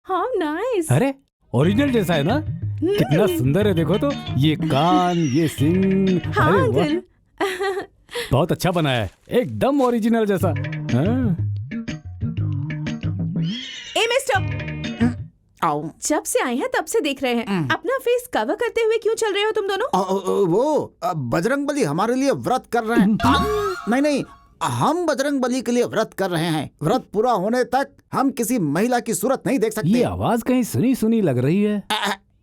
How nice. अरे original जैसा है ना? कितना सुंदर है, देखो तो ये कान, ये सिंग। हाँ अरे वाह, अंकल। बहुत अच्छा बना है, एकदम ओरिजिनल जैसा। हाँ। ए मिस्टर, जब से आए हैं तब से देख रहे हैं, अपना फेस कवर करते हुए क्यों चल रहे हो तुम दोनों? वो बजरंगबली हमारे लिए व्रत कर रहे हैं। नहीं, हम बजरंगबली के लिए व्रत कर रहे हैं। व्रत पूरा होने तक हम किसी महिला की सूरत नहीं देख सकते। ये आवाज कहीं सुनी सुनी लग रही है।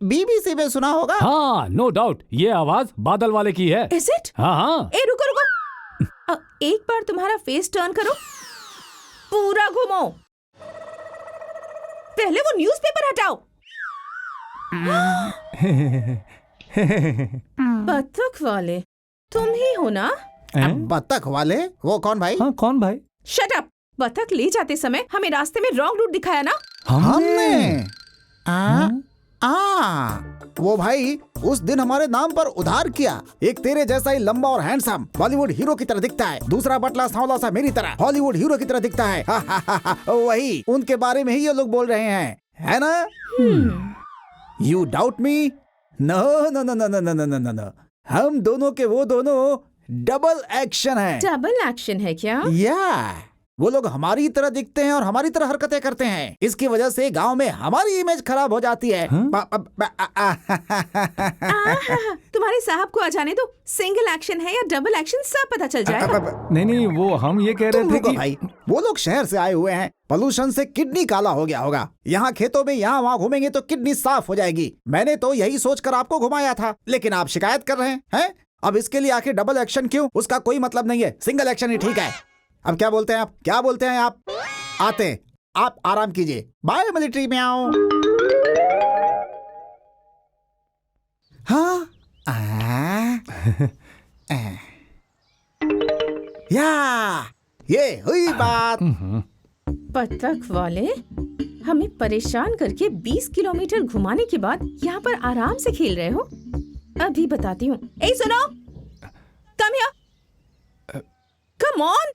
बीबीसी में सुना होगा। हाँ, नो डाउट, ये आवाज बादल वाले की है। Is it? हाँ हाँ। ए रुको रुको, एक बार तुम्हारा फेस टर्न करो, पूरा घुमो। पहले वो न्यूज़पेपर हटाओ। बत्तख वाले तुम ही हो ना? बत्तख वाले? वो कौन भाई? हाँ, कौन भाई? Shut up. बत्तख ले जाते समय हमें रास्ते में रॉन्ग रूट दिखाया ना? हमने वो भाई उस दिन हमारे नाम पर उधार किया। एक तेरे जैसा ही लंबा और हैंडसम बॉलीवुड हीरो की तरह दिखता है, दूसरा बटला सांवला सा मेरी तरह हॉलीवुड हीरो की तरह दिखता है। वही उनके बारे में ही ये लोग बोल रहे हैं, है ना? You doubt me? No no no no no no no no no, हम दोनों के वो दोनों डबल एक्शन है। डबल एक्शन है क्या? या वो लोग हमारी तरह दिखते हैं और हमारी तरह हरकतें करते हैं। इसकी वजह से गांव में हमारी इमेज खराब हो जाती है। तुम्हारे साहब को आ जाने दो, सिंगल एक्शन है या डबल एक्शन सब पता चल जाएगा। नहीं, वो हम ये कह रहे थे कि भाई वो लोग शहर से आए हुए हैं, पोल्यूशन से किडनी काला हो गया होगा। यहाँ खेतों में यहाँ वहाँ घूमेंगे तो किडनी साफ हो जाएगी। मैंने तो यही सोचकर आपको घुमाया था, लेकिन आप शिकायत कर रहे हैं। अब इसके लिए आखिर डबल एक्शन क्यों? उसका कोई मतलब नहीं है, सिंगल एक्शन ही ठीक है। अब क्या बोलते हैं आप? क्या बोलते हैं आप? आते हैं, आप आराम कीजिए। बाय मिलिट्री में आओ। हाँ या ये हुई बात। बत्तख वाले हमें परेशान करके 20 किलोमीटर घुमाने के बाद यहाँ पर आराम से खेल रहे हो। अभी बताती हूँ। ए सुनो, कम हियर, कम ऑन।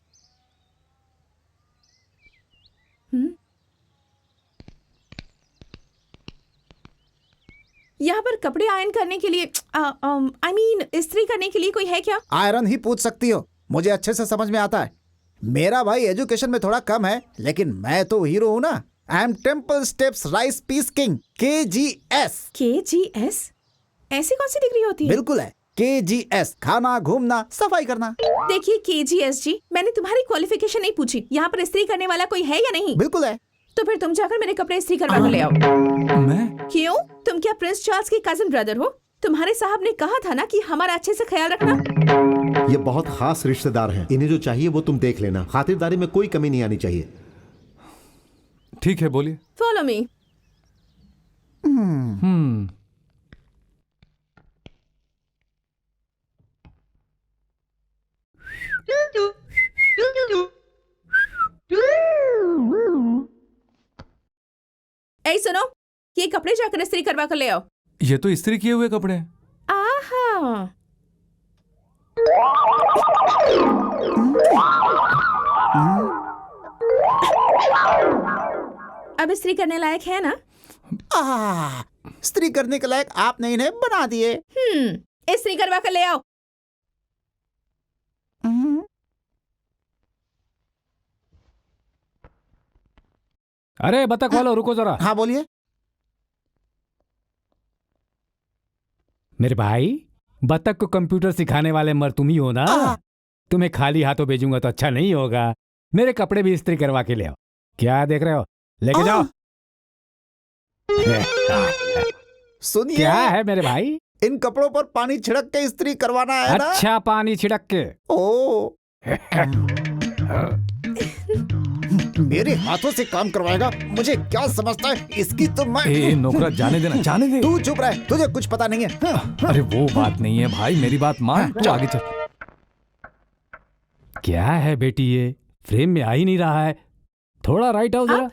यहाँ पर कपड़े आयरन करने के लिए I mean इस्त्री करने के लिए कोई है क्या? आयरन ही पूछ सकती हो, मुझे अच्छे से समझ में आता है। मेरा भाई एजुकेशन में थोड़ा कम है, लेकिन मैं तो हीरो हूँ ना। I am temple steps rice piece king, KGS। KGS? ऐसी कौन सी डिग्री होती है? बिल्कुल है, KGS, खाना, घूमना, सफाई करना। देखिए KGS जी, मैंने तुम्हारी क्वालिफिकेशन नहीं पूछी। यहाँ पर इस्त्री करने वाला कोई है या नहीं? बिल्कुल है। तो फिर तुम जाकर मेरे कपड़े इस्त्री करवा कर ले आओ। मैं? क्यों? तुम क्या प्रिंस चार्ल्स के कजिन ब्रदर हो? तुम्हारे साहब ने कहा था ना कि हमारा अच्छे से ख्याल रखना। ये बहुत खास रिश्तेदार हैं, इन्हें जो चाहिए वो तुम देख लेना। खातिरदारी में कोई कमी नहीं आनी चाहिए। ठीक है, बोलिए। Follow me. ऐ सुनो, ये कपड़े जाकर इस्त्री करवा कर ले आओ। ये तो इस्त्री किए हुए कपड़े हैं। आहा। अब इस्त्री करने लायक है ना? इस्त्री करने के लायक आपने इन्हें बना दिए। इस्त्री करवा कर ले आओ। अरे बतख वालों, रुको जरा। हाँ बोलिए। मेरे भाई, बतख को कंप्यूटर सिखाने वाले मर्द तुम ही हो ना? तुम्हें खाली हाथों भेजूंगा तो अच्छा नहीं होगा। मेरे कपड़े भी इस्त्री करवा के ले आओ। क्या देख रहे हो? लेके जाओ। सुनिए, क्या है मेरे भाई? इन कपड़ों पर पानी छिड़क के इस्त्री करवाना है ना? अच्छा, पानी छिड़क के। ओ मेरे हाथों से काम करवाएगा? मुझे क्या समझता है इसकी तो मैं। ए नौकरा, जाने देना, जाने दे। तू चुप रहे, तुझे कुछ पता नहीं है। अरे वो बात नहीं है भाई, मेरी बात मान, तू आगे चल। क्या है बेटी, ये फ्रेम में आ ही नहीं रहा है। थोड़ा राइट आओ जरा,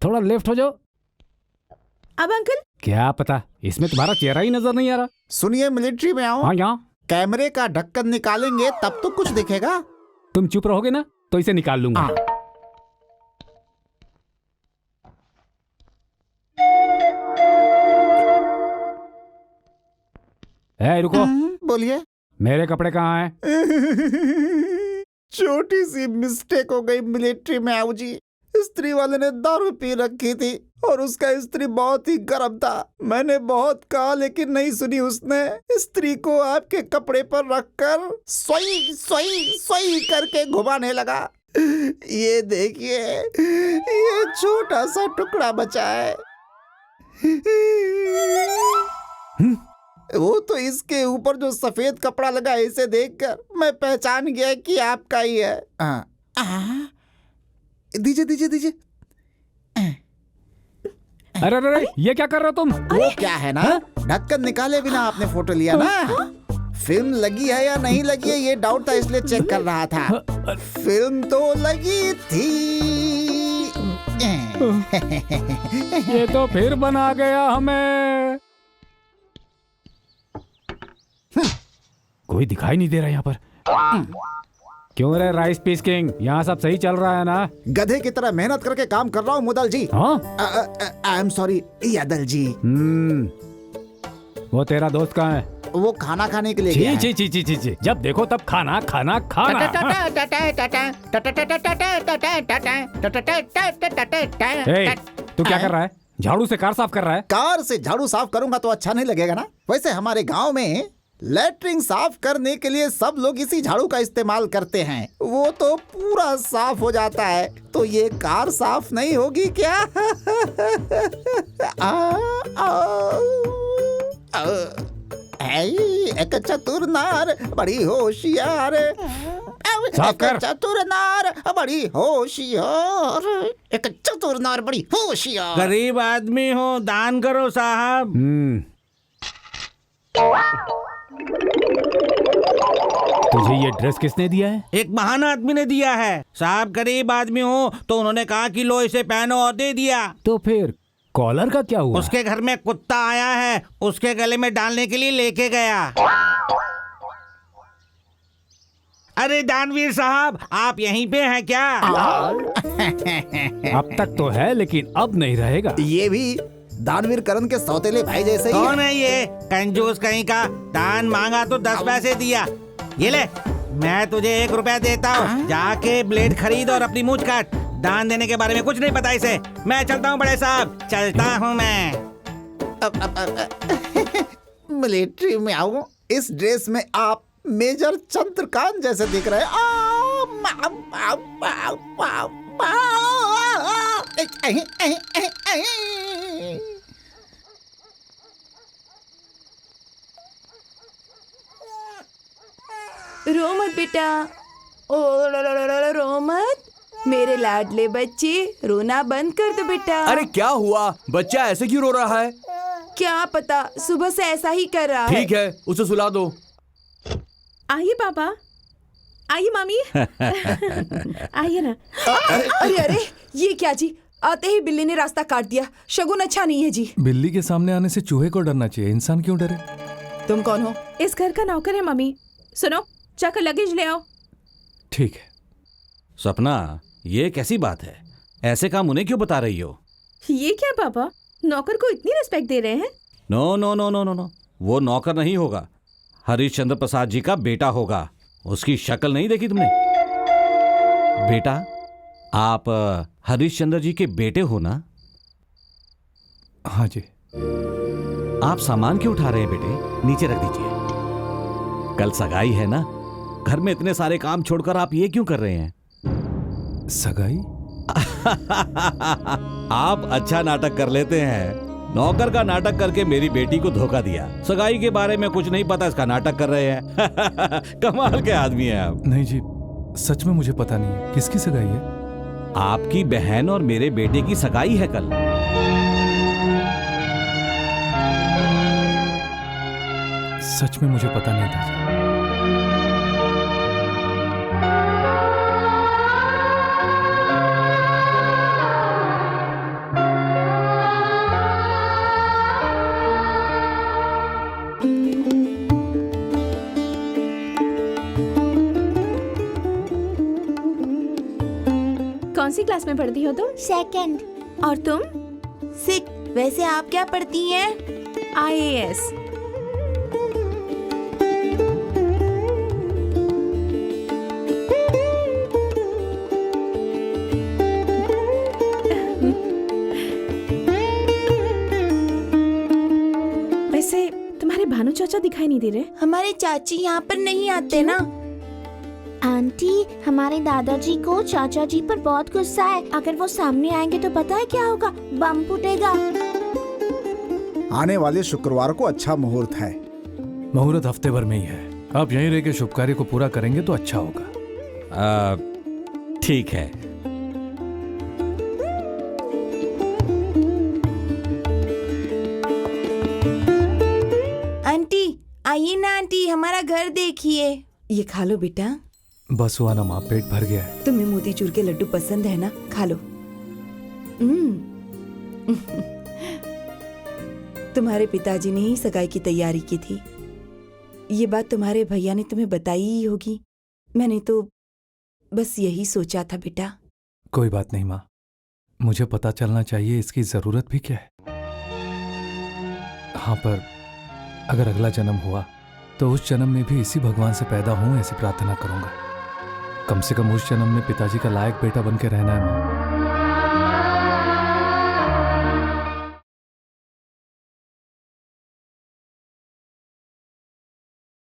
थोड़ा लेफ्ट हो जाओ। अब अंकल? क्या पता, इसमें तुम्हारा चेहरा ही नजर नहीं आ रहा। सुनिए, मिलिट्री में आओ। हाँ, यहाँ कैमरे का ढक्कन निकालेंगे तब तो कुछ दिखेगा। तुम चुप रहोगे ना तो इसे निकाल लूंगा। अब अंकल? सुनिए, मिलिट्री में आओ। कैमरे का ढक्कन निकालेंगे तब तो कुछ दिखेगा। तुम चुप रहोगे ना तो इसे निकाल लूंगा। अब अंकल? कैमरे का ढक्कन निकालेंगे तब तो कुछ दिखेगा। रुको, बोलिए। मेरे कपड़े कहाँ हैं? छोटी सी मिस्टेक हो गई मिलिट्री में आओ जी। स्त्री वाले ने दारू पी रखी थी और उसका स्त्री बहुत ही गर्म था। मैंने बहुत कहा लेकिन नहीं सुनी उसने। स्त्री को आपके कपड़े पर रखकर सोई सोई सोई करके घुमाने लगा। ये देखिए, ये छोटा सा टुकड़ा बचा है। वो तो इसके ऊपर जो सफेद कपड़ा लगा है, इसे देखकर मैं पहचान गया कि आपका ही है। दीजिए दीजिए दीजिए। अरे अरे अरे, ये क्या कर रहे हो तुम? वो क्या है ना, ढक्कन निकाले बिना आपने फोटो लिया ना। फिल्म लगी है या नहीं लगी है ये डाउट था, इसलिए चेक कर रहा था। फिल्म तो लगी थी। ये तो फिर बना गया हमें। कोई दिखाई नहीं दे रहा यहाँ पर। क्यों रे राइस पीस किंग, यहाँ सब सही चल रहा है ना? गधे की तरह मेहनत करके काम कर रहा हूँ मुदल जी। आई एम सॉरी यादल जी। वो तेरा दोस्त कहाँ है? वो खाना खाने के लिए गया है। ची ची ची ची ची, जब देखो तब खाना खाना खाना। तू क्या कर रहा है? झाड़ू से कार साफ कर रहा है? कार से झाड़ू साफ करूंगा तो अच्छा नहीं लगेगा ना। वैसे हमारे गांव में लैट्रिन साफ करने के लिए सब लोग इसी झाड़ू का इस्तेमाल करते हैं। वो तो पूरा साफ हो जाता है, तो ये कार साफ नहीं होगी क्या? एक चतुर नार बड़ी होशियार, साफ कर। चतुर नार बड़ी होशियार, एक चतुर नार बड़ी होशियार। गरीब आदमी हो, दान करो साहब। तुझे ये ड्रेस किसने दिया है? एक महान आदमी ने दिया है साहब। गरीब आदमी हो तो उन्होंने कहा कि लो इसे पहनो और दे दिया। तो फिर कॉलर का क्या हुआ? उसके घर में कुत्ता आया है, उसके गले में डालने के लिए लेके गया। अरे दानवीर साहब, आप यहीं पे हैं क्या? अब तक तो है लेकिन अब नहीं रहेगा। ये भी दानवीर करण के सौतेले भाई जैसे ही कौन है ये कंजूस कहीं का? दान मांगा तो 10 पैसे दिया। ये ले, मैं तुझे 1 रुपया देता हूँ, जाके ब्लेड खरीद और अपनी मूंछ काट। दान देने के बारे में कुछ नहीं पता इसे। मैं चलता हूँ बड़े साहब, चलता हूँ मैं। मिलिट्री में आऊं, इस ड्रेस में आप मेजर चंद्रकांत जैसे दिख रहे हैं। रो मत बेटा, ओ रो मत मेरे लाडले बच्चे, रोना बंद कर दो बेटा। अरे क्या हुआ? बच्चा ऐसे क्यों रो रहा है? क्या पता, सुबह से ऐसा ही कर रहा है। ठीक है, उसे सुला दो। आइए पापा, आइए मामी। आइए ना। अरे अरे, ये क्या जी, आते ही बिल्ली ने रास्ता काट दिया। शगुन अच्छा नहीं है जी। बिल्ली के सामने आने से चूहे को डरना चाहिए, इंसान क्यों डरे? तुम कौन हो? इस घर का नौकर है मम्मी। सुनो, जाकर लगेज ले आओ। ठीक है। सपना, ये कैसी बात है? ऐसे काम उन्हें क्यों बता रही हो? ये क्या पापा, नौकर को इतनी रिस्पेक्ट दे रहे हैं? No no no no no no, वो नौकर नहीं होगा, हरीश चंद्र प्रसाद जी का बेटा होगा। उसकी शक्ल नहीं देखी तुमने? बेटा, आप हरीश चंद्र जी के बेटे हो ना? हाँ जी। आप सामान क्यों उठा रहे हैं बेटे? नीचे रख दीजिए। कल सगाई है ना, घर में इतने सारे काम छोड़कर आप ये क्यों कर रहे हैं? सगाई? आप अच्छा नाटक कर लेते हैं। नौकर का नाटक करके मेरी बेटी को धोखा दिया। सगाई के बारे में कुछ नहीं पता, इसका नाटक कर रहे हैं। कमाल के आदमी हैं आप। नहीं जी, सच में मुझे पता नहीं है। किसकी सगाई है? आपकी बहन और मेरे बेटे की सगाई है कल। सच में मुझे पता नहीं था। कौन सी क्लास में पढ़ती हो तुम? 2nd। और तुम? 6। वैसे आप क्या पढ़ती हैं? IAS। भानु चाचा दिखाई नहीं दे रहे? हमारे चाची यहाँ पर नहीं आते ना। आंटी, हमारे दादाजी को चाचा जी पर बहुत गुस्सा है। अगर वो सामने आएंगे तो पता है क्या होगा? बम फूटेगा। आने वाले शुक्रवार को अच्छा मुहूर्त है। मुहूर्त हफ्ते भर में ही है। आप यहीं रह के शुभ कार्य को पूरा करेंगे तो अच्छा होगा। ठीक है। आंटी आइए ना आंटी, हमारा घर देखिए। ये खा लो बेटा। बस हुआ ना माँ, पेट भर गया है। तुम्हें मोतीचूर के लड्डू पसंद है ना, खा लो। तुम्हारे पिताजी ने ही सगाई की तैयारी की थी। ये बात तुम्हारे भैया ने तुम्हें बताई ही होगी। मैंने तो बस यही सोचा था बेटा। कोई बात नहीं माँ, मुझे पता चलना चाहिए इसकी जरूरत भी क्या है। हाँ, पर अगर अगला जन्म हुआ तो उस जन्म में भी इसी भगवान से पैदा हूं ऐसी प्रार्थना करूंगा। कम से कम उस जन्म में पिताजी का लायक बेटा बन के रहना है माँ।